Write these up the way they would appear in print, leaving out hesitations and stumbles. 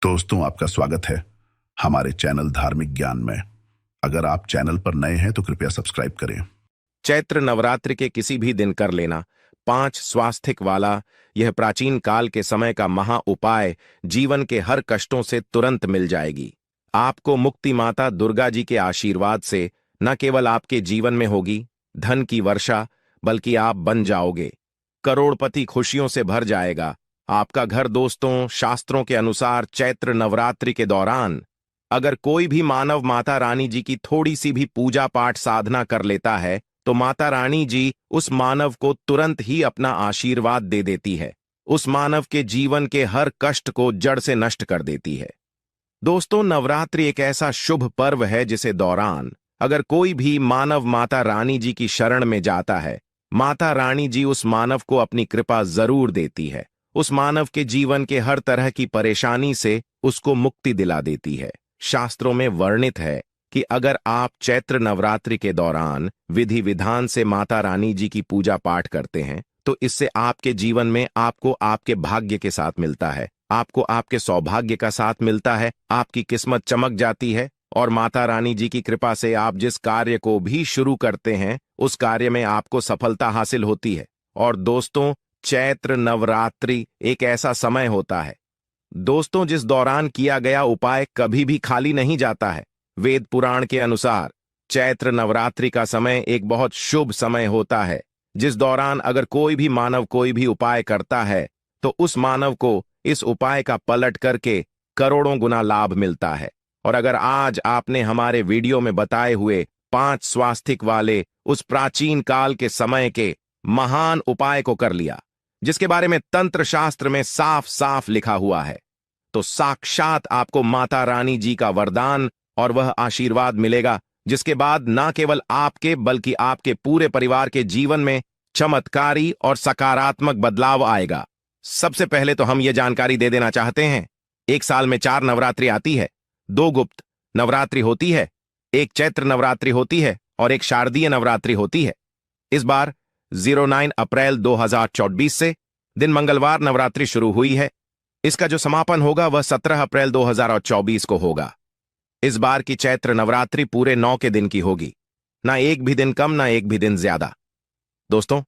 दोस्तों, आपका स्वागत है हमारे चैनल धार्मिक ज्ञान में। अगर आप चैनल पर नए हैं तो कृपया सब्सक्राइब करें। चैत्र नवरात्र के किसी भी दिन कर लेना 5 स्वास्थिक वाला यह प्राचीन काल के समय का महा उपाय जीवन के हर कष्टों से तुरंत मिल जाएगी। आपको मुक्ति माता दुर्गा जी के आशीर्वाद से न केवल आपके जीवन में होगी धन की वर्षा, बल्कि आप बन जाओगे करोड़पति। खुशियों से भर जाएगा आपका घर। दोस्तों, शास्त्रों के अनुसार चैत्र नवरात्रि के दौरान अगर कोई भी मानव माता रानी जी की थोड़ी सी भी पूजा पाठ साधना कर लेता है तो माता रानी जी उस मानव को तुरंत ही अपना आशीर्वाद दे देती है, उस मानव के जीवन के हर कष्ट को जड़ से नष्ट कर देती है। दोस्तों, नवरात्रि एक ऐसा शुभ पर्व है जिसे दौरान अगर कोई भी मानव माता रानी जी की शरण में जाता है, माता रानी जी उस मानव को अपनी कृपा जरूर देती है। उस मानव के जीवन के हर तरह की परेशानी से उसको मुक्ति दिला देती है। शास्त्रों में वर्णित है कि अगर आप चैत्र नवरात्रि के दौरान विधि विधान से माता रानी जी की पूजा पाठ करते हैं तो इससे आपके जीवन में आपको आपके भाग्य के साथ मिलता है, आपको आपके सौभाग्य का साथ मिलता है, आपकी किस्मत चमक जाती है और माता रानी जी की कृपा से आप जिस कार्य को भी शुरू करते हैं उस कार्य में आपको सफलता हासिल होती है। और दोस्तों, चैत्र नवरात्रि एक ऐसा समय होता है दोस्तों जिस दौरान किया गया उपाय कभी भी खाली नहीं जाता है। वेद पुराण के अनुसार चैत्र नवरात्रि का समय एक बहुत शुभ समय होता है जिस दौरान अगर कोई भी मानव कोई भी उपाय करता है तो उस मानव को इस उपाय का पलट करके करोड़ों गुना लाभ मिलता है। और अगर आज आपने हमारे वीडियो में बताए हुए 5 स्वास्थिक वाले उस प्राचीन काल के समय के महान उपाय को कर लिया जिसके बारे में तंत्र शास्त्र में साफ साफ लिखा हुआ है, तो साक्षात आपको माता रानी जी का वरदान और वह आशीर्वाद मिलेगा जिसके बाद न केवल आपके बल्कि आपके पूरे परिवार के जीवन में चमत्कारी और सकारात्मक बदलाव आएगा। सबसे पहले तो हम ये जानकारी दे देना चाहते हैं, एक साल में 4 नवरात्रि आती है, 2 गुप्त नवरात्रि होती है, एक चैत्र नवरात्रि होती है और एक शारदीय नवरात्रि होती है। इस बार 09 अप्रैल 2024 से दिन मंगलवार नवरात्रि शुरू हुई है। इसका जो समापन होगा वह 17 अप्रैल 2024 को होगा। इस बार की चैत्र नवरात्रि पूरे 9 के दिन की होगी, ना एक भी दिन कम ना एक भी दिन ज्यादा। दोस्तों,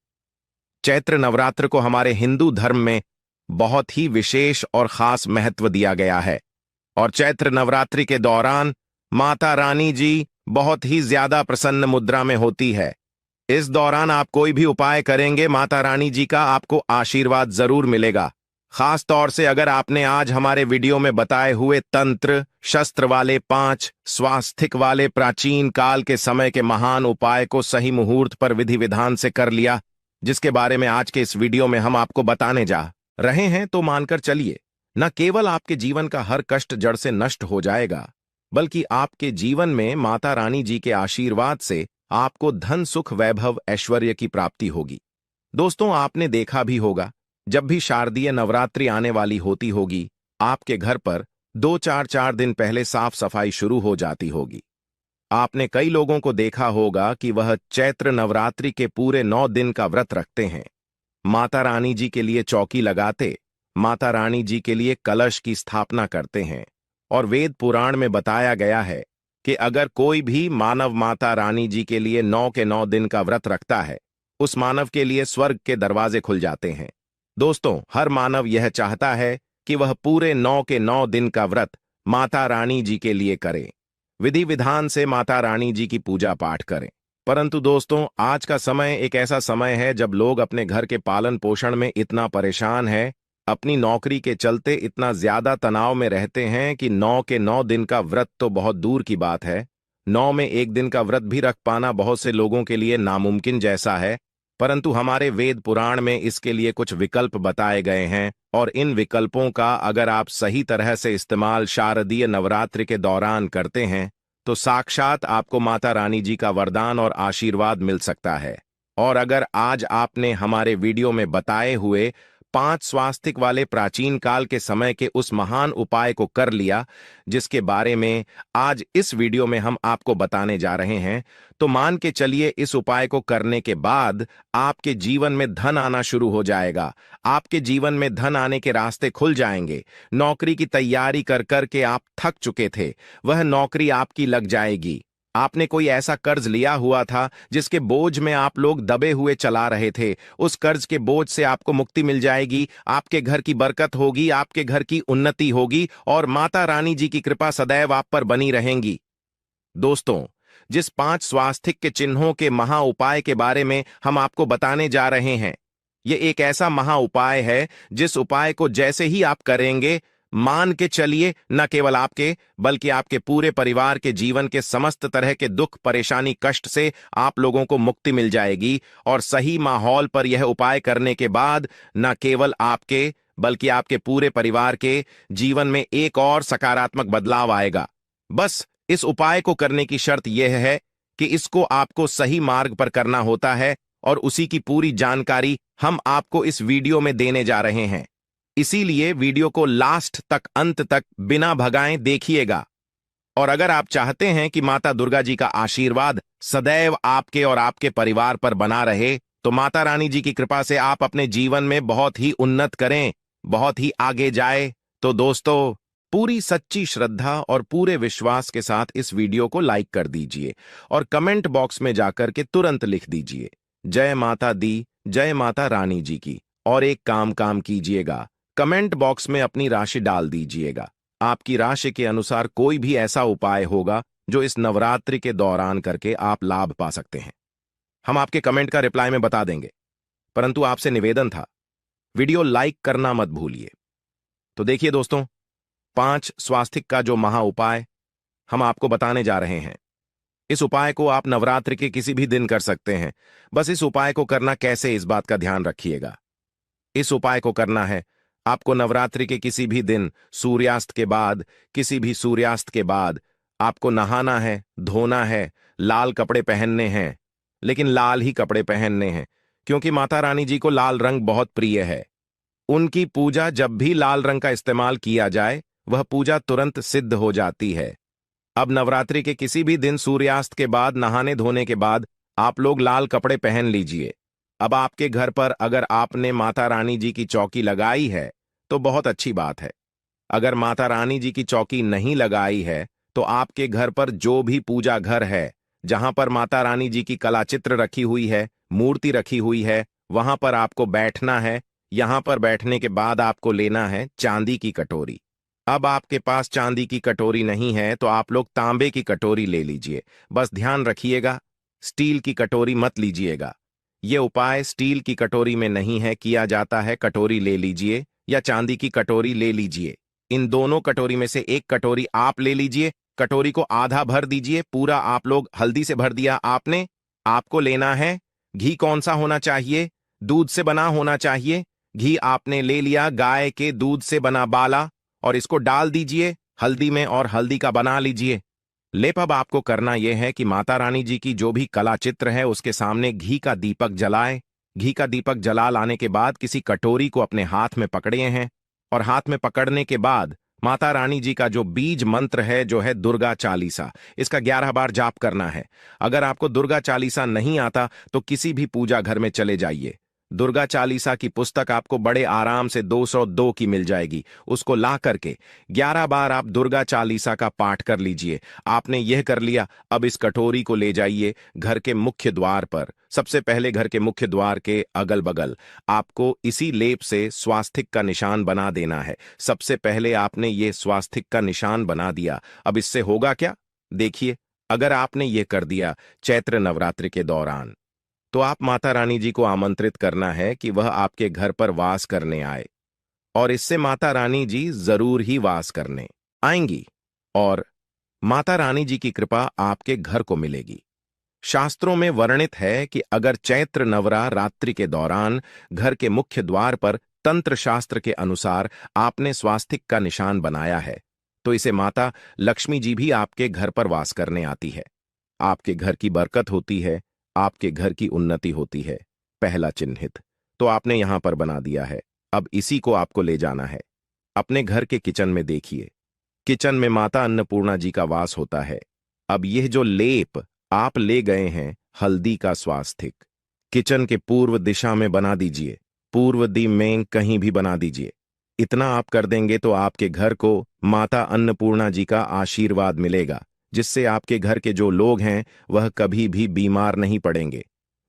चैत्र नवरात्र को हमारे हिंदू धर्म में बहुत ही विशेष और खास महत्व दिया गया है और चैत्र नवरात्रि के दौरान माता रानी जी बहुत ही ज्यादा प्रसन्न मुद्रा में होती है। इस दौरान आप कोई भी उपाय करेंगे माता रानी जी का आपको आशीर्वाद जरूर मिलेगा। खास तौर से अगर आपने आज हमारे वीडियो में बताए हुए तंत्र शस्त्र वाले 5 स्वास्थिक वाले प्राचीन काल के समय के महान उपाय को सही मुहूर्त पर विधि विधान से कर लिया, जिसके बारे में आज के इस वीडियो में हम आपको बताने जा रहे हैं, तो मानकर चलिए न केवल आपके जीवन का हर कष्ट जड़ से नष्ट हो जाएगा बल्कि आपके जीवन में माता रानी जी के आशीर्वाद से आपको धन सुख वैभव ऐश्वर्य की प्राप्ति होगी। दोस्तों, आपने देखा भी होगा जब भी शारदीय नवरात्रि आने वाली होती होगी आपके घर पर 2-4 दिन पहले साफ सफाई शुरू हो जाती होगी। आपने कई लोगों को देखा होगा कि वह चैत्र नवरात्रि के पूरे 9 दिन का व्रत रखते हैं, माता रानी जी के लिए चौकी लगाते, माता रानी जी के लिए कलश की स्थापना करते हैं। और वेद पुराण में बताया गया है कि अगर कोई भी मानव माता रानी जी के लिए 9 के 9 दिन का व्रत रखता है उस मानव के लिए स्वर्ग के दरवाजे खुल जाते हैं। दोस्तों, हर मानव यह चाहता है कि वह पूरे 9 के 9 दिन का व्रत माता रानी जी के लिए करे, विधि विधान से माता रानी जी की पूजा पाठ करें। परंतु दोस्तों, आज का समय एक ऐसा समय है जब लोग अपने घर के पालन पोषण में इतना परेशान है, अपनी नौकरी के चलते इतना ज्यादा तनाव में रहते हैं कि 9 के 9 दिन का व्रत तो बहुत दूर की बात है, 9 में एक दिन का व्रत भी रख पाना बहुत से लोगों के लिए नामुमकिन जैसा है। परंतु हमारे वेद पुराण में इसके लिए कुछ विकल्प बताए गए हैं और इन विकल्पों का अगर आप सही तरह से इस्तेमाल शारदीय नवरात्रि के दौरान करते हैं तो साक्षात आपको माता रानी जी का वरदान और आशीर्वाद मिल सकता है। और अगर आज आपने हमारे वीडियो में बताए हुए 5 स्वास्तिक वाले प्राचीन काल के समय के उस महान उपाय को कर लिया जिसके बारे में आज इस वीडियो में हम आपको बताने जा रहे हैं, तो मान के चलिए इस उपाय को करने के बाद आपके जीवन में धन आना शुरू हो जाएगा। आपके जीवन में धन आने के रास्ते खुल जाएंगे। नौकरी की तैयारी कर कर के आप थक चुके थे, वह नौकरी आपकी लग जाएगी। आपने कोई ऐसा कर्ज लिया हुआ था जिसके बोझ में आप लोग दबे हुए चला रहे थे, उस कर्ज के बोझ से आपको मुक्ति मिल जाएगी। आपके घर की बरकत होगी, आपके घर की उन्नति होगी और माता रानी जी की कृपा सदैव आप पर बनी रहेंगी। दोस्तों, जिस 5 स्वास्तिक के चिन्हों के महा उपाय के बारे में हम आपको बताने जा रहे हैं, ये एक ऐसा महा उपाय है जिस उपाय को जैसे ही आप करेंगे, मान के चलिए न केवल आपके बल्कि आपके पूरे परिवार के जीवन के समस्त तरह के दुख, परेशानी, कष्ट से आप लोगों को मुक्ति मिल जाएगी। और सही माहौल पर यह उपाय करने के बाद न केवल आपके बल्कि आपके पूरे परिवार के जीवन में एक और सकारात्मक बदलाव आएगा। बस इस उपाय को करने की शर्त यह है कि इसको आपको सही मार्ग पर करना होता है और उसी की पूरी जानकारी हम आपको इस वीडियो में देने जा रहे हैं। इसीलिए वीडियो को लास्ट तक, अंत तक बिना भगाएं देखिएगा। और अगर आप चाहते हैं कि माता दुर्गा जी का आशीर्वाद सदैव आपके और आपके परिवार पर बना रहे, तो माता रानी जी की कृपा से आप अपने जीवन में बहुत ही उन्नत करें, बहुत ही आगे जाए, तो दोस्तों पूरी सच्ची श्रद्धा और पूरे विश्वास के साथ इस वीडियो को लाइक कर दीजिए और कमेंट बॉक्स में जाकर के तुरंत लिख दीजिए जय माता दी, जय माता रानी जी की। और एक काम कीजिएगा, कमेंट बॉक्स में अपनी राशि डाल दीजिएगा। आपकी राशि के अनुसार कोई भी ऐसा उपाय होगा जो इस नवरात्रि के दौरान करके आप लाभ पा सकते हैं। हम आपके कमेंट का रिप्लाई में बता देंगे, परंतु आपसे निवेदन था, वीडियो लाइक करना मत भूलिए। तो देखिए दोस्तों, 5 स्वास्तिक का जो महा उपाय हम आपको बताने जा रहे हैं, इस उपाय को आप नवरात्रि के किसी भी दिन कर सकते हैं। बस इस उपाय को करना कैसे, इस बात का ध्यान रखिएगा। इस उपाय को करना है आपको नवरात्रि के किसी भी दिन सूर्यास्त के बाद, किसी भी सूर्यास्त के बाद आपको नहाना है, धोना है, लाल कपड़े पहनने हैं, लेकिन लाल ही कपड़े पहनने हैं क्योंकि माता रानी जी को लाल रंग बहुत प्रिय है। उनकी पूजा जब भी लाल रंग का इस्तेमाल किया जाए, वह पूजा तुरंत सिद्ध हो जाती है। अब नवरात्रि के किसी भी दिन सूर्यास्त के बाद, नहाने धोने के बाद आप लोग लाल कपड़े पहन लीजिए। अब आपके घर पर अगर आपने माता रानी जी की चौकी लगाई है तो बहुत अच्छी बात है। अगर माता रानी जी की चौकी नहीं लगाई है तो आपके घर पर जो भी पूजा घर है, जहां पर माता रानी जी की कला चित्र रखी हुई है, मूर्ति रखी हुई है, वहां पर आपको बैठना है। यहां पर बैठने के बाद आपको लेना है चांदी की कटोरी। अब आपके पास चांदी की कटोरी नहीं है तो आप लोग तांबे की कटोरी ले लीजिए। बस ध्यान रखिएगा, स्टील की कटोरी मत लीजिएगा। यह उपाय स्टील की कटोरी में नहीं है किया जाता है। कटोरी ले लीजिए या चांदी की कटोरी ले लीजिए। इन दोनों कटोरी में से एक कटोरी आप ले लीजिए। कटोरी को आधा भर दीजिए, पूरा आप लोग हल्दी से भर दिया आपने। आपको लेना है घी। कौन सा होना चाहिए? दूध से बना होना चाहिए। घी आपने ले लिया, गाय के दूध से बना बाला, और इसको डाल दीजिए हल्दी में और हल्दी का बना लीजिए लेप। अब आपको करना यह है कि माता रानी जी की जो भी कला चित्र है उसके सामने घी का दीपक जलाए। घी का दीपक जला लाने के बाद किसी कटोरी को अपने हाथ में पकड़े हैं और हाथ में पकड़ने के बाद माता रानी जी का जो बीज मंत्र है, जो है दुर्गा चालीसा, इसका 11 बार जाप करना है। अगर आपको दुर्गा चालीसा नहीं आता तो किसी भी पूजा घर में चले जाइए। दुर्गा चालीसा की पुस्तक आपको बड़े आराम से 202 की मिल जाएगी। उसको ला करके 11 बार आप दुर्गा चालीसा का पाठ कर लीजिए। आपने यह कर लिया। अब इस कटोरी को ले जाइए घर के मुख्य द्वार पर। सबसे पहले घर के मुख्य द्वार के अगल बगल आपको इसी लेप से स्वास्तिक का निशान बना देना है। सबसे पहले आपने ये स्वास्तिक का निशान बना दिया। अब इससे होगा क्या, देखिए। अगर आपने ये कर दिया चैत्र नवरात्रि के दौरान, तो आप माता रानी जी को आमंत्रित करना है कि वह आपके घर पर वास करने आए, और इससे माता रानी जी जरूर ही वास करने आएंगी और माता रानी जी की कृपा आपके घर को मिलेगी। शास्त्रों में वर्णित है कि अगर चैत्र नवरात्रि के दौरान घर के मुख्य द्वार पर तंत्र शास्त्र के अनुसार आपने स्वास्तिक का निशान बनाया है, तो इसे माता लक्ष्मी जी भी आपके घर पर वास करने आती है। आपके घर की बरकत होती है, आपके घर की उन्नति होती है। पहला चिन्हित तो आपने यहां पर बना दिया है। अब इसी को आपको ले जाना है। अपने घर के किचन में देखिए। किचन में माता अन्नपूर्णा जी का वास होता है। अब यह जो लेप आप ले गए हैं, हल्दी का स्वास्तिक, किचन के पूर्व दिशा में बना दीजिए। पूर्व दी में कहीं भी बना दीजिए। इतना आप कर देंगे तो आपके घर को माता अन्नपूर्णा जी का आशीर्वाद मिलेगा, जिससे आपके घर के जो लोग हैं वह कभी भी बीमार नहीं पड़ेंगे।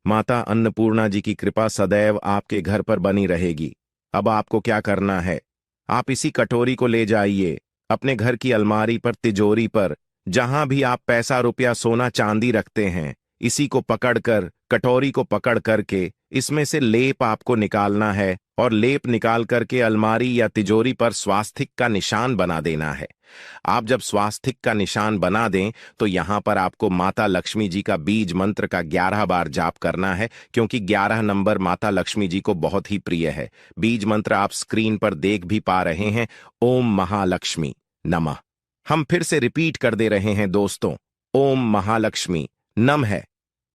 माता अन्नपूर्णा जी की कृपा सदैव आपके घर पर बनी रहेगी। अब आपको क्या करना है, आप इसी कटोरी को ले जाइए अपने घर की अलमारी पर, तिजोरी पर, जहां भी आप पैसा रुपया सोना चांदी रखते हैं। इसी को पकड़कर, कटोरी को पकड़ करके इसमें से लेप आपको निकालना है और लेप निकाल करके अलमारी या तिजोरी पर स्वास्तिक का निशान बना देना है। आप जब स्वास्तिक का निशान बना दें तो यहां पर आपको माता लक्ष्मी जी का बीज मंत्र का 11 बार जाप करना है, क्योंकि 11 नंबर माता लक्ष्मी जी को बहुत ही प्रिय है। बीज मंत्र आप स्क्रीन पर देख भी पा रहे हैं, ओम महालक्ष्मी नमः। हम फिर से रिपीट कर दे रहे हैं दोस्तों, ओम महालक्ष्मी नमः है।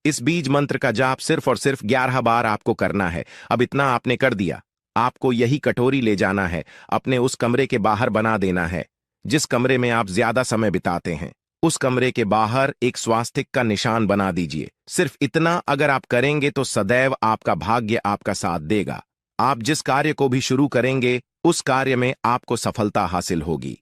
इस बीज मंत्र का जाप सिर्फ और सिर्फ 11 बार आपको करना है। अब इतना आपने कर दिया, आपको यही कटोरी ले जाना है, अपने उस कमरे के बाहर बना देना है जिस कमरे में आप ज्यादा समय बिताते हैं। उस कमरे के बाहर एक स्वास्तिक का निशान बना दीजिए। सिर्फ इतना अगर आप करेंगे तो सदैव आपका भाग्य आपका साथ देगा। आप जिस कार्य को भी शुरू करेंगे उस कार्य में आपको सफलता हासिल होगी।